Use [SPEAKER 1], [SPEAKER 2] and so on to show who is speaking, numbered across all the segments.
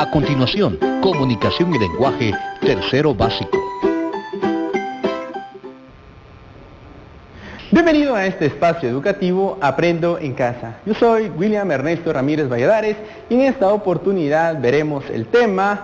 [SPEAKER 1] A continuación, comunicación y lenguaje, tercero básico.
[SPEAKER 2] Bienvenido a este espacio educativo Aprendo en Casa. Yo soy William Ernesto Ramírez Valladares y en esta oportunidad veremos el tema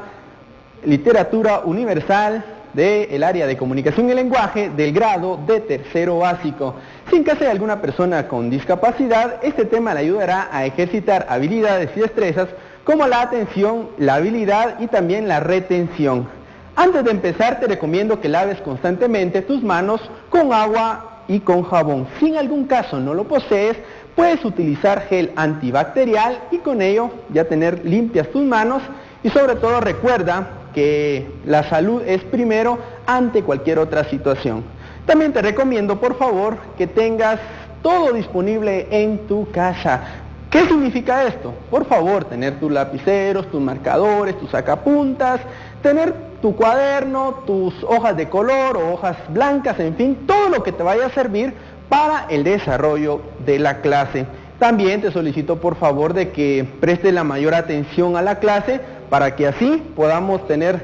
[SPEAKER 2] Literatura Universal del área de comunicación y lenguaje del grado de tercero básico. Si en caso de alguna persona con discapacidad, este tema le ayudará a ejercitar habilidades y destrezas como la atención, la habilidad y también la retención. Antes de empezar te recomiendo que laves constantemente tus manos con agua y con jabón. Si en algún caso no lo posees, puedes utilizar gel antibacterial y con ello ya tener limpias tus manos y sobre todo recuerda que la salud es primero ante cualquier otra situación. También te recomiendo por favor que tengas todo disponible en tu casa. ¿Qué significa esto? Por favor, tener tus lapiceros, tus marcadores, tus sacapuntas, tener tu cuaderno, tus hojas de color o hojas blancas, en fin, todo lo que te vaya a servir para el desarrollo de la clase. También te solicito por favor de que prestes la mayor atención a la clase para que así podamos tener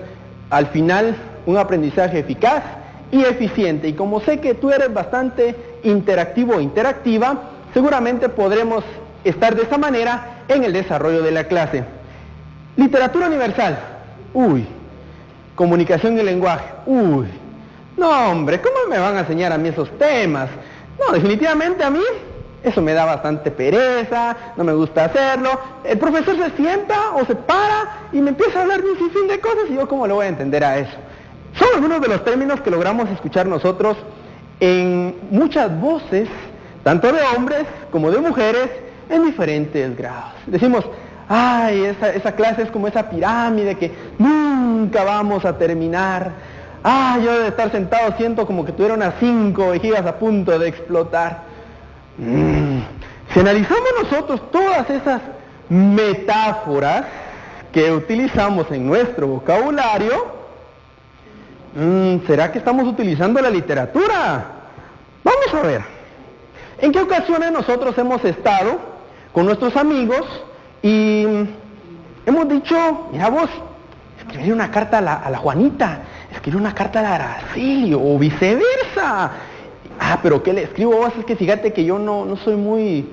[SPEAKER 2] al final un aprendizaje eficaz y eficiente. Y como sé que tú eres bastante interactivo o interactiva, seguramente podremos estar de esta manera en el desarrollo de la clase. Literatura universal. Uy. Comunicación y lenguaje. Uy. No, hombre, ¿cómo me van a enseñar a mí esos temas? No, definitivamente a mí eso me da bastante pereza, no me gusta hacerlo. El profesor se sienta o se para y me empieza a hablar de un sinfín de cosas y yo ¿cómo le voy a entender a eso? Son algunos de los términos que logramos escuchar nosotros en muchas voces, tanto de hombres como de mujeres, en diferentes grados. Decimos, ay, esa clase es como esa pirámide que nunca vamos a terminar. Ah, yo de estar sentado siento como que tuviera unas 5 vejivas a punto de explotar. Si analizamos nosotros todas esas metáforas que utilizamos en nuestro vocabulario, ¿será que estamos utilizando la literatura? Vamos a ver. ¿En qué ocasiones nosotros hemos estado con nuestros amigos y hemos dicho, mira vos, escribir una carta a la Juanita, escribir una carta a la Araceli o viceversa? Ah, pero ¿qué le escribo vos? Es que fíjate que yo no soy muy...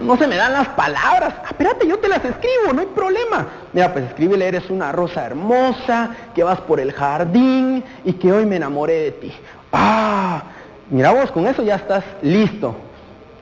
[SPEAKER 2] no se me dan las palabras. Ah, espérate, yo te las escribo, no hay problema. Mira, pues escríbele, eres una rosa hermosa, que vas por el jardín y que hoy me enamoré de ti. Ah, mira vos, con eso ya estás listo.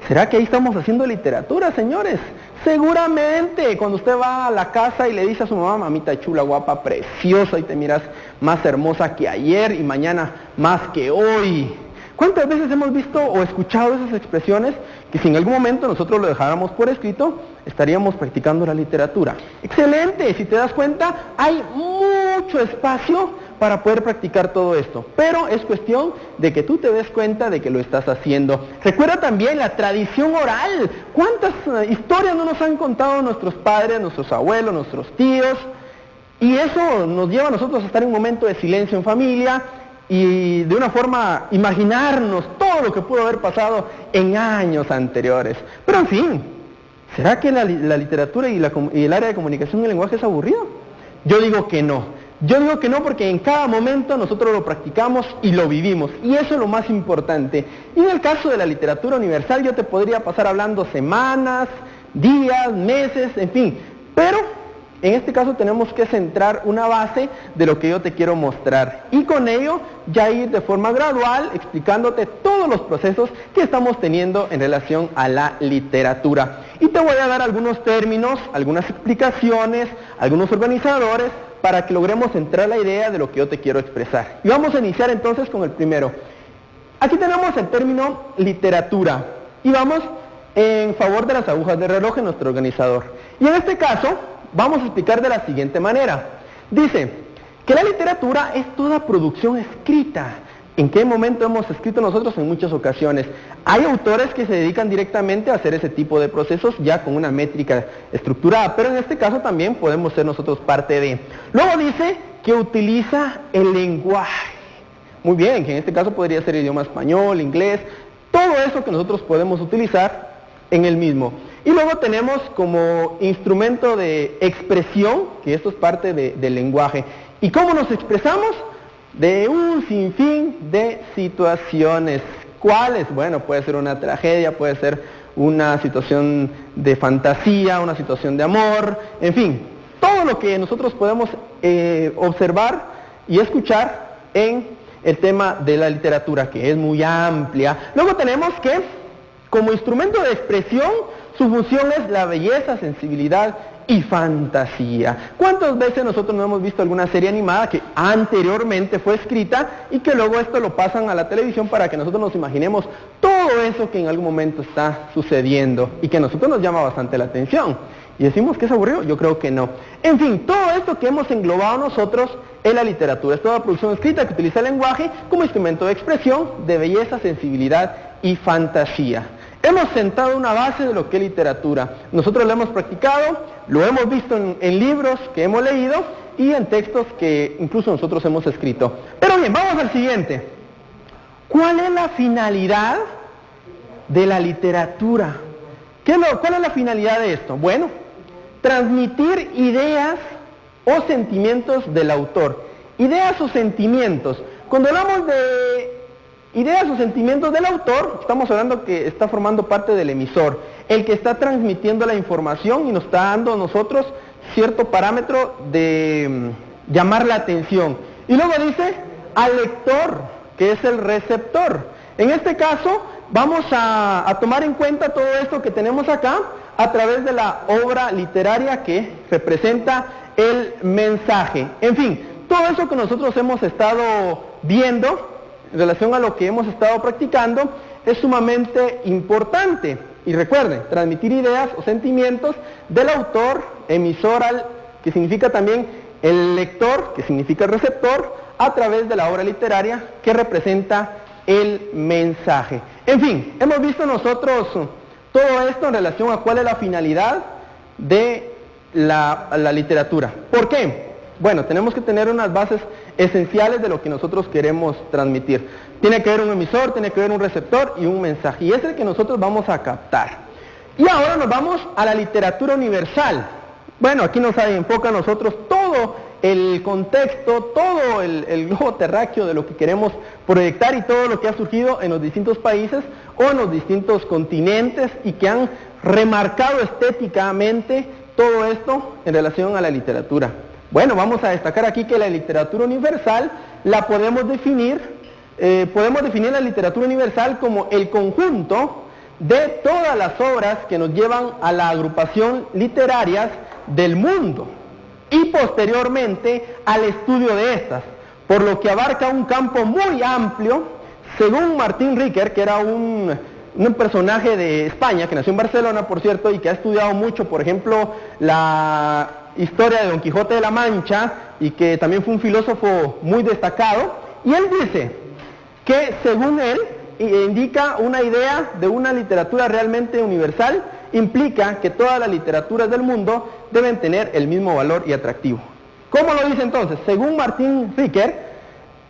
[SPEAKER 2] ¿Será que ahí estamos haciendo literatura, señores? Seguramente, cuando usted va a la casa y le dice a su mamá, mamita chula, guapa, preciosa, y te miras más hermosa que ayer y mañana más que hoy. ¿Cuántas veces hemos visto o escuchado esas expresiones que si en algún momento nosotros lo dejáramos por escrito, estaríamos practicando la literatura? Excelente, si te das cuenta, hay mucho espacio para poder practicar todo esto, pero es cuestión de que tú te des cuenta de que lo estás haciendo. Recuerda también la tradición oral. ¿Cuántas historias no nos han contado nuestros padres, nuestros abuelos, nuestros tíos? Y eso nos lleva a nosotros a estar en un momento de silencio en familia y de una forma imaginarnos todo lo que pudo haber pasado en años anteriores. Pero en fin, ¿será que la literatura y el área de comunicación y lenguaje es aburrido? Yo digo que no. Yo digo que no porque en cada momento nosotros lo practicamos y lo vivimos. Y eso es lo más importante. Y en el caso de la literatura universal yo te podría pasar hablando semanas, días, meses, en fin. Pero en este caso tenemos que centrar una base de lo que yo te quiero mostrar. Y con ello ya ir de forma gradual explicándote todos los procesos que estamos teniendo en relación a la literatura. Y te voy a dar algunos términos, algunas explicaciones, algunos organizadores, para que logremos centrar la idea de lo que yo te quiero expresar. Y vamos a iniciar entonces con el primero. Aquí tenemos el término literatura. Y vamos en favor de las agujas de reloj en nuestro organizador. Y en este caso, vamos a explicar de la siguiente manera. Dice que la literatura es toda producción escrita. ¿En qué momento hemos escrito nosotros? En muchas ocasiones. Hay autores que se dedican directamente a hacer ese tipo de procesos ya con una métrica estructurada, pero en este caso también podemos ser nosotros parte de. Luego dice que utiliza el lenguaje. Muy bien, que en este caso podría ser idioma español, inglés, todo eso que nosotros podemos utilizar en el mismo. Y luego tenemos como instrumento de expresión, que esto es parte del lenguaje. ¿Y cómo nos expresamos? De un sinfín de situaciones. ¿Cuáles? Bueno, puede ser una tragedia, puede ser una situación de fantasía, una situación de amor, en fin, todo lo que nosotros podemos observar y escuchar en el tema de la literatura, que es muy amplia. Luego tenemos que, como instrumento de expresión, su función es la belleza, sensibilidad y fantasía. ¿Cuántas veces nosotros no hemos visto alguna serie animada que anteriormente fue escrita y que luego esto lo pasan a la televisión para que nosotros nos imaginemos todo eso que en algún momento está sucediendo y que a nosotros nos llama bastante la atención? ¿Y decimos que es aburrido? Yo creo que no. En fin, todo esto que hemos englobado nosotros en la literatura, es toda producción escrita que utiliza el lenguaje como instrumento de expresión, de belleza, sensibilidad y fantasía. Hemos sentado una base de lo que es literatura. Nosotros lo hemos practicado, lo hemos visto en libros que hemos leído y en textos que incluso nosotros hemos escrito. Pero bien, vamos al siguiente. ¿Cuál es la finalidad de la literatura? ¿Cuál es la finalidad de esto? Bueno, transmitir ideas o sentimientos del autor. Ideas o sentimientos. Cuando hablamos de ideas o sentimientos del autor, estamos hablando que está formando parte del emisor, el que está transmitiendo la información y nos está dando a nosotros cierto parámetro de llamar la atención. Y luego dice al lector, que es el receptor. En este caso, vamos a tomar en cuenta todo esto que tenemos acá a través de la obra literaria que representa el mensaje. En fin, todo eso que nosotros hemos estado viendo en relación a lo que hemos estado practicando es sumamente importante. Y recuerden, transmitir ideas o sentimientos del autor, emisor, que significa también el lector, que significa el receptor, a través de la obra literaria que representa el mensaje. En fin, hemos visto nosotros todo esto en relación a cuál es la finalidad de la literatura. ¿Por qué? Bueno, tenemos que tener unas bases esenciales de lo que nosotros queremos transmitir. Tiene que haber un emisor, tiene que haber un receptor y un mensaje. Y es el que nosotros vamos a captar. Y ahora nos vamos a la literatura universal. Bueno, aquí nos enfoca a nosotros todo el contexto, todo el globo terráqueo de lo que queremos proyectar y todo lo que ha surgido en los distintos países o en los distintos continentes y que han remarcado estéticamente todo esto en relación a la literatura. Bueno, vamos a destacar aquí que la literatura universal la podemos definir la literatura universal como el conjunto de todas las obras que nos llevan a la agrupación literarias del mundo y posteriormente al estudio de estas, por lo que abarca un campo muy amplio. Según Martín Riquer, que era un personaje de España, que nació en Barcelona, por cierto, y que ha estudiado mucho, por ejemplo, la historia de Don Quijote de la Mancha, y que también fue un filósofo muy destacado, y él dice que, según él, indica una idea de una literatura realmente universal, implica que todas las literaturas del mundo deben tener el mismo valor y atractivo. ¿Cómo lo dice entonces? Según Martín Riquer,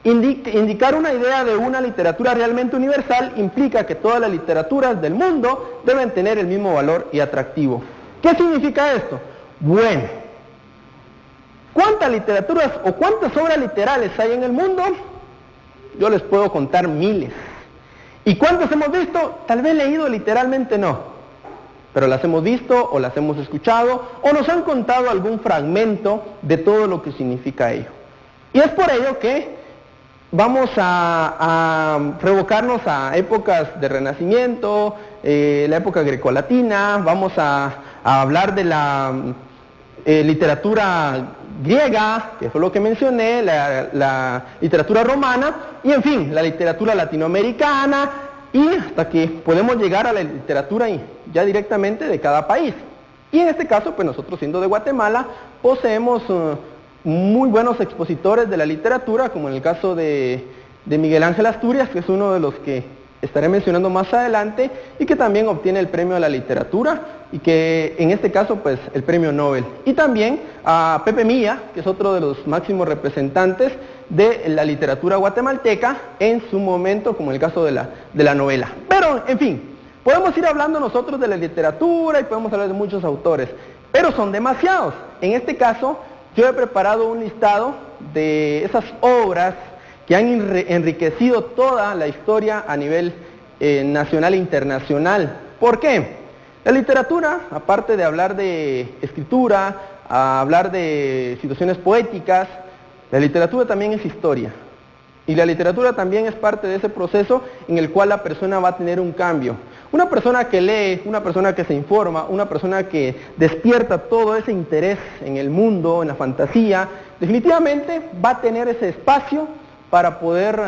[SPEAKER 2] indicar una idea de una literatura realmente universal implica que todas las literaturas del mundo deben tener el mismo valor y atractivo. ¿Qué significa esto? Bueno, ¿cuántas literaturas o cuántas obras literales hay en el mundo? Yo les puedo contar miles. ¿Y cuántas hemos visto? Tal vez leído, literalmente no. Pero las hemos visto o las hemos escuchado o nos han contado algún fragmento de todo lo que significa ello. Y es por ello que vamos a revocarnos a épocas de Renacimiento, la época grecolatina, vamos a hablar de la literatura griega, que fue lo que mencioné, la literatura romana, y en fin, la literatura latinoamericana, y hasta que podemos llegar a la literatura ya directamente de cada país. Y en este caso, pues nosotros siendo de Guatemala, poseemos muy buenos expositores de la literatura, como en el caso de Miguel Ángel Asturias, que es uno de los que estaré mencionando más adelante, y que también obtiene el premio a la literatura, y que en este caso pues el premio Nobel. Y también a Pepe Milla, que es otro de los máximos representantes de la literatura guatemalteca en su momento, como en el caso de la novela. Pero, en fin, Podemos ir hablando nosotros de la literatura y podemos hablar de muchos autores, pero son demasiados. En este caso, yo he preparado un listado de esas obras que han enriquecido toda la historia a nivel nacional e internacional. ¿Por qué? La literatura, aparte de hablar de escritura, hablar de situaciones poéticas, la literatura también es historia. Y la literatura también es parte de ese proceso en el cual la persona va a tener un cambio. Una persona que lee, una persona que se informa, una persona que despierta todo ese interés en el mundo, en la fantasía, definitivamente va a tener ese espacio para poder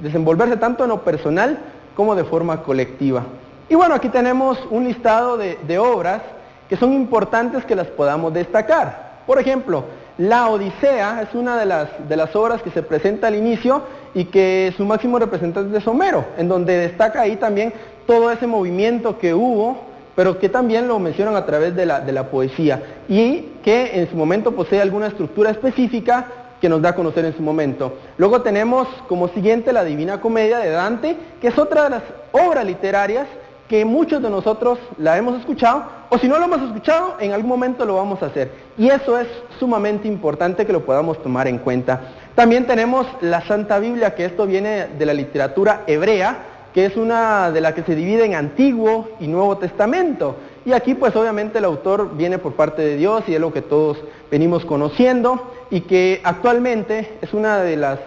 [SPEAKER 2] desenvolverse tanto en lo personal como de forma colectiva. Y bueno, aquí tenemos un listado de obras que son importantes que las podamos destacar. Por ejemplo, La Odisea es una de las obras que se presenta al inicio y que su máximo representante es Homero, en donde destaca ahí también todo ese movimiento que hubo, pero que también lo mencionan a través de la poesía y que en su momento posee alguna estructura específica que nos da a conocer en su momento. Luego tenemos como siguiente la Divina Comedia de Dante, que es otra de las obras literarias que muchos de nosotros la hemos escuchado, o si no lo hemos escuchado, en algún momento lo vamos a hacer. Y eso es sumamente importante que lo podamos tomar en cuenta. También tenemos la Santa Biblia, que esto viene de la literatura hebrea, que es una de las que se divide en Antiguo y Nuevo Testamento. Y aquí pues obviamente el autor viene por parte de Dios y es lo que todos venimos conociendo y que actualmente es una de las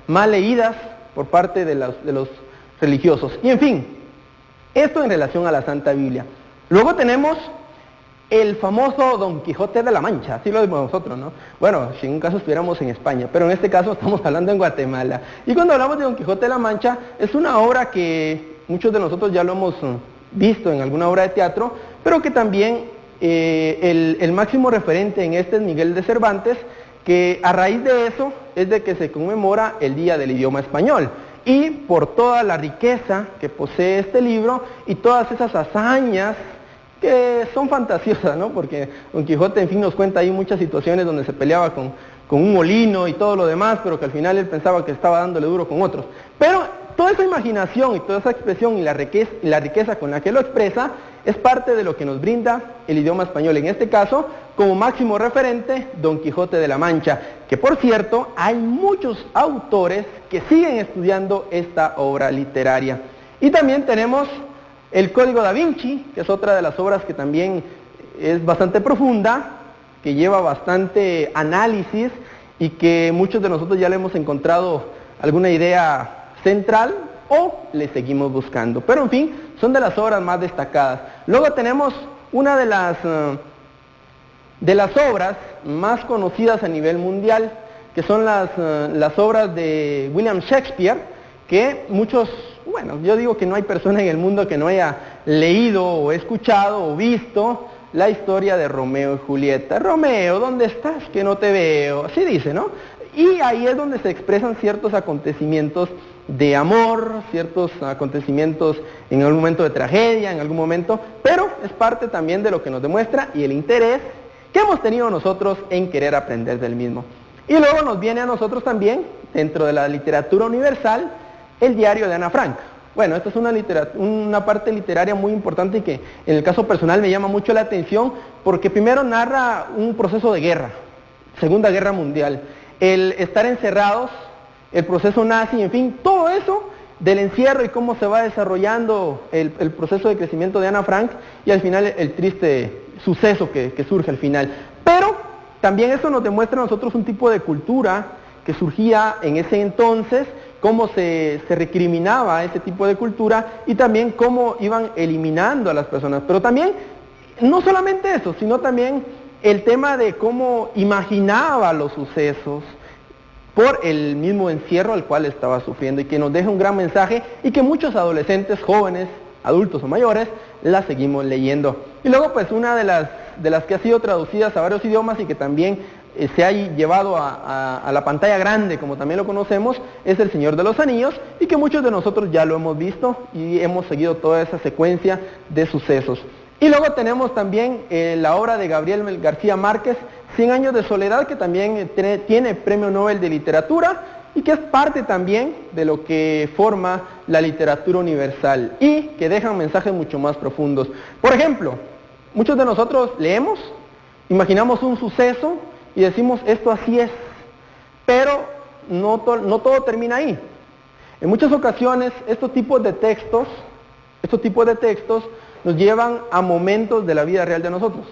[SPEAKER 2] más leídas por parte de los religiosos. Y en fin, esto en relación a la Santa Biblia. Luego tenemos el famoso Don Quijote de la Mancha, así lo decimos nosotros, ¿no? Bueno, si en un caso estuviéramos en España, pero en este caso estamos hablando en Guatemala. Y cuando hablamos de Don Quijote de la Mancha, es una obra que muchos de nosotros ya lo hemos visto en alguna obra de teatro, pero que también el máximo referente en este es Miguel de Cervantes, que a raíz de eso es de que se conmemora el Día del Idioma Español. Y por toda la riqueza que posee este libro y todas esas hazañas que son fantasiosas, ¿no? Porque Don Quijote, en fin, nos cuenta ahí muchas situaciones donde se peleaba con un molino y todo lo demás, pero que al final él pensaba que estaba dándole duro con otros. Pero toda esa imaginación y toda esa expresión y la riqueza con la que lo expresa es parte de lo que nos brinda el idioma español. En este caso, como máximo referente, Don Quijote de la Mancha, que por cierto, hay muchos autores que siguen estudiando esta obra literaria. Y también tenemos el Código da Vinci, que es otra de las obras que también es bastante profunda, que lleva bastante análisis y que muchos de nosotros ya le hemos encontrado alguna idea central o le seguimos buscando. Pero en fin, son de las obras más destacadas. Luego tenemos una de las obras más conocidas a nivel mundial, que son las obras de William Shakespeare, que muchos, bueno, yo digo que no hay persona en el mundo que no haya leído o escuchado o visto la historia de Romeo y Julieta. Romeo, ¿dónde estás? Que no te veo. Así dice, ¿no? Y ahí es donde se expresan ciertos acontecimientos de amor, ciertos acontecimientos en algún momento de tragedia, en algún momento, pero es parte también de lo que nos demuestra y el interés que hemos tenido nosotros en querer aprender del mismo. Y luego nos viene a nosotros también, dentro de la literatura universal, el diario de Ana Frank. Bueno, esta es una parte literaria muy importante y que en el caso personal me llama mucho la atención porque primero narra un proceso de guerra, Segunda Guerra Mundial, el estar encerrados, el proceso nazi, en fin, todo eso del encierro y cómo se va desarrollando el proceso de crecimiento de Ana Frank y al final el triste suceso que surge al final. Pero también eso nos demuestra a nosotros un tipo de cultura que surgía en ese entonces, cómo se recriminaba ese tipo de cultura y también cómo iban eliminando a las personas. Pero también, no solamente eso, sino también el tema de cómo imaginaba los sucesos por el mismo encierro al cual estaba sufriendo y que nos deja un gran mensaje y que muchos adolescentes, jóvenes, adultos o mayores, la seguimos leyendo. Y luego pues una de las que ha sido traducidas a varios idiomas y que también se ha llevado a la pantalla grande, como también lo conocemos, es El Señor de los Anillos y que muchos de nosotros ya lo hemos visto y hemos seguido toda esa secuencia de sucesos. Y luego tenemos también la obra de Gabriel García Márquez, 100 años de soledad, que también tiene Premio Nobel de Literatura y que es parte también de lo que forma la literatura universal y que dejan mensajes mucho más profundos. Por ejemplo, muchos de nosotros leemos, imaginamos un suceso y decimos esto así es, pero no todo termina ahí. En muchas ocasiones estos tipos de textos nos llevan a momentos de la vida real de nosotros.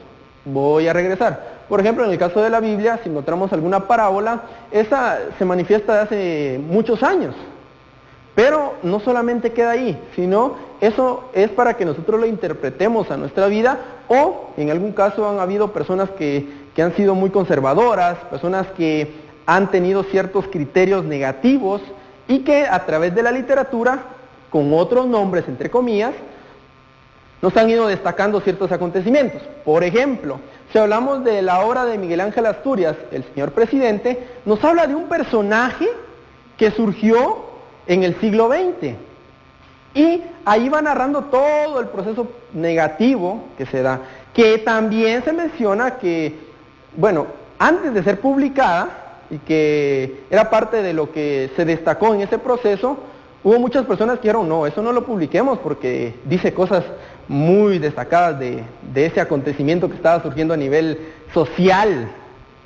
[SPEAKER 2] Voy a regresar. Por ejemplo, en el caso de la Biblia, si encontramos alguna parábola, esa se manifiesta de hace muchos años. Pero no solamente queda ahí, sino eso es para que nosotros lo interpretemos a nuestra vida, o en algún caso han habido personas que han sido muy conservadoras, personas que han tenido ciertos criterios negativos y que a través de la literatura, con otros nombres entre comillas, nos han ido destacando ciertos acontecimientos. Por ejemplo, si hablamos de la obra de Miguel Ángel Asturias, El Señor Presidente, nos habla de un personaje que surgió en el siglo XX. Y ahí va narrando todo el proceso negativo que se da, que también se menciona que, bueno, antes de ser publicada, y que era parte de lo que se destacó en ese proceso, hubo muchas personas que dijeron, no, eso no lo publiquemos porque dice cosas muy destacadas de ese acontecimiento que estaba surgiendo a nivel social,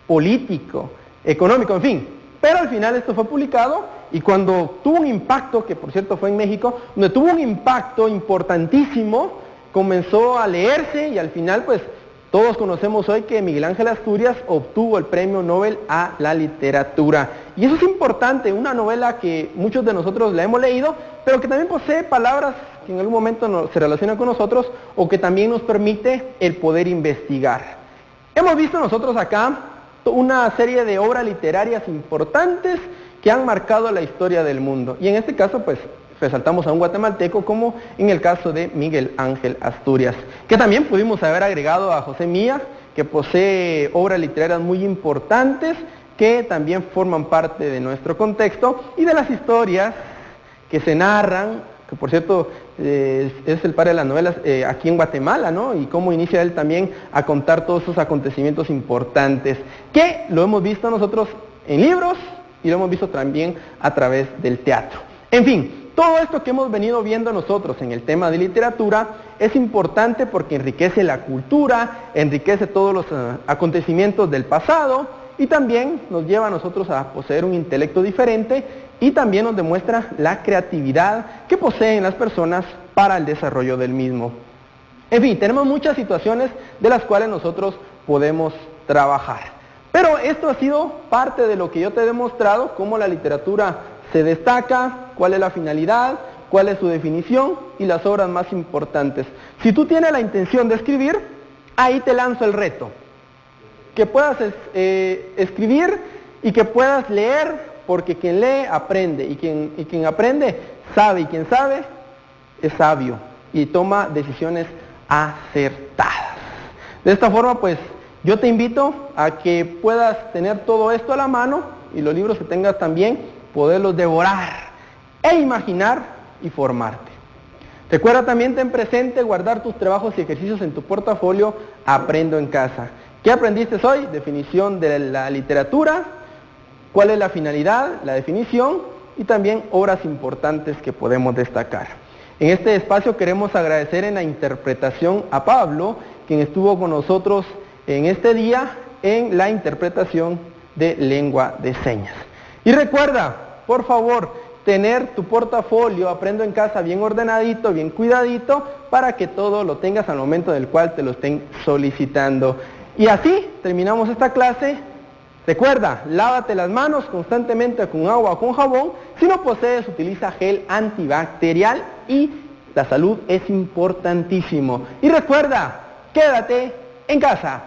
[SPEAKER 2] político, económico, en fin. Pero al final esto fue publicado y cuando tuvo un impacto, que por cierto fue en México, donde tuvo un impacto importantísimo, comenzó a leerse y al final pues todos conocemos hoy que Miguel Ángel Asturias obtuvo el Premio Nobel a la Literatura. Y eso es importante, una novela que muchos de nosotros la hemos leído, pero que también posee palabras que en algún momento se relacionan con nosotros o que también nos permite el poder investigar. Hemos visto nosotros acá una serie de obras literarias importantes que han marcado la historia del mundo. Y en este caso, pues, resaltamos a un guatemalteco como en el caso de Miguel Ángel Asturias, que también pudimos haber agregado a José Milla, que posee obras literarias muy importantes que también forman parte de nuestro contexto y de las historias que se narran, que por cierto es el padre de las novelas aquí en Guatemala, ¿no? Y cómo inicia él también a contar todos esos acontecimientos importantes, que lo hemos visto nosotros en libros y lo hemos visto también a través del teatro. En fin, todo esto que hemos venido viendo nosotros en el tema de literatura es importante porque enriquece la cultura, enriquece todos los acontecimientos del pasado y también nos lleva a nosotros a poseer un intelecto diferente y también nos demuestra la creatividad que poseen las personas para el desarrollo del mismo. En fin, tenemos muchas situaciones de las cuales nosotros podemos trabajar. Pero esto ha sido parte de lo que yo te he demostrado, cómo la literatura se destaca, cuál es la finalidad, cuál es su definición y las obras más importantes. Si tú tienes la intención de escribir, ahí te lanzo el reto. Que puedas escribir y que puedas leer, porque quien lee aprende y quien aprende sabe y quien sabe es sabio y toma decisiones acertadas. De esta forma, pues, yo te invito a que puedas tener todo esto a la mano y los libros que tengas también, poderlos devorar e imaginar y formarte. Recuerda también, ten presente guardar tus trabajos y ejercicios en tu portafolio Aprendo en Casa. ¿Qué aprendiste hoy? Definición de la literatura, cuál es la finalidad, la definición y también obras importantes que podemos destacar. En este espacio queremos agradecer en la interpretación a Pablo, quien estuvo con nosotros en este día en la interpretación de lengua de señas. Y recuerda, por favor, tener tu portafolio Aprendo en Casa bien ordenadito, bien cuidadito, para que todo lo tengas al momento del cual te lo estén solicitando. Y así terminamos esta clase. Recuerda, lávate las manos constantemente con agua o con jabón. Si no posees, utiliza gel antibacterial y la salud es importantísimo. Y recuerda, quédate en casa.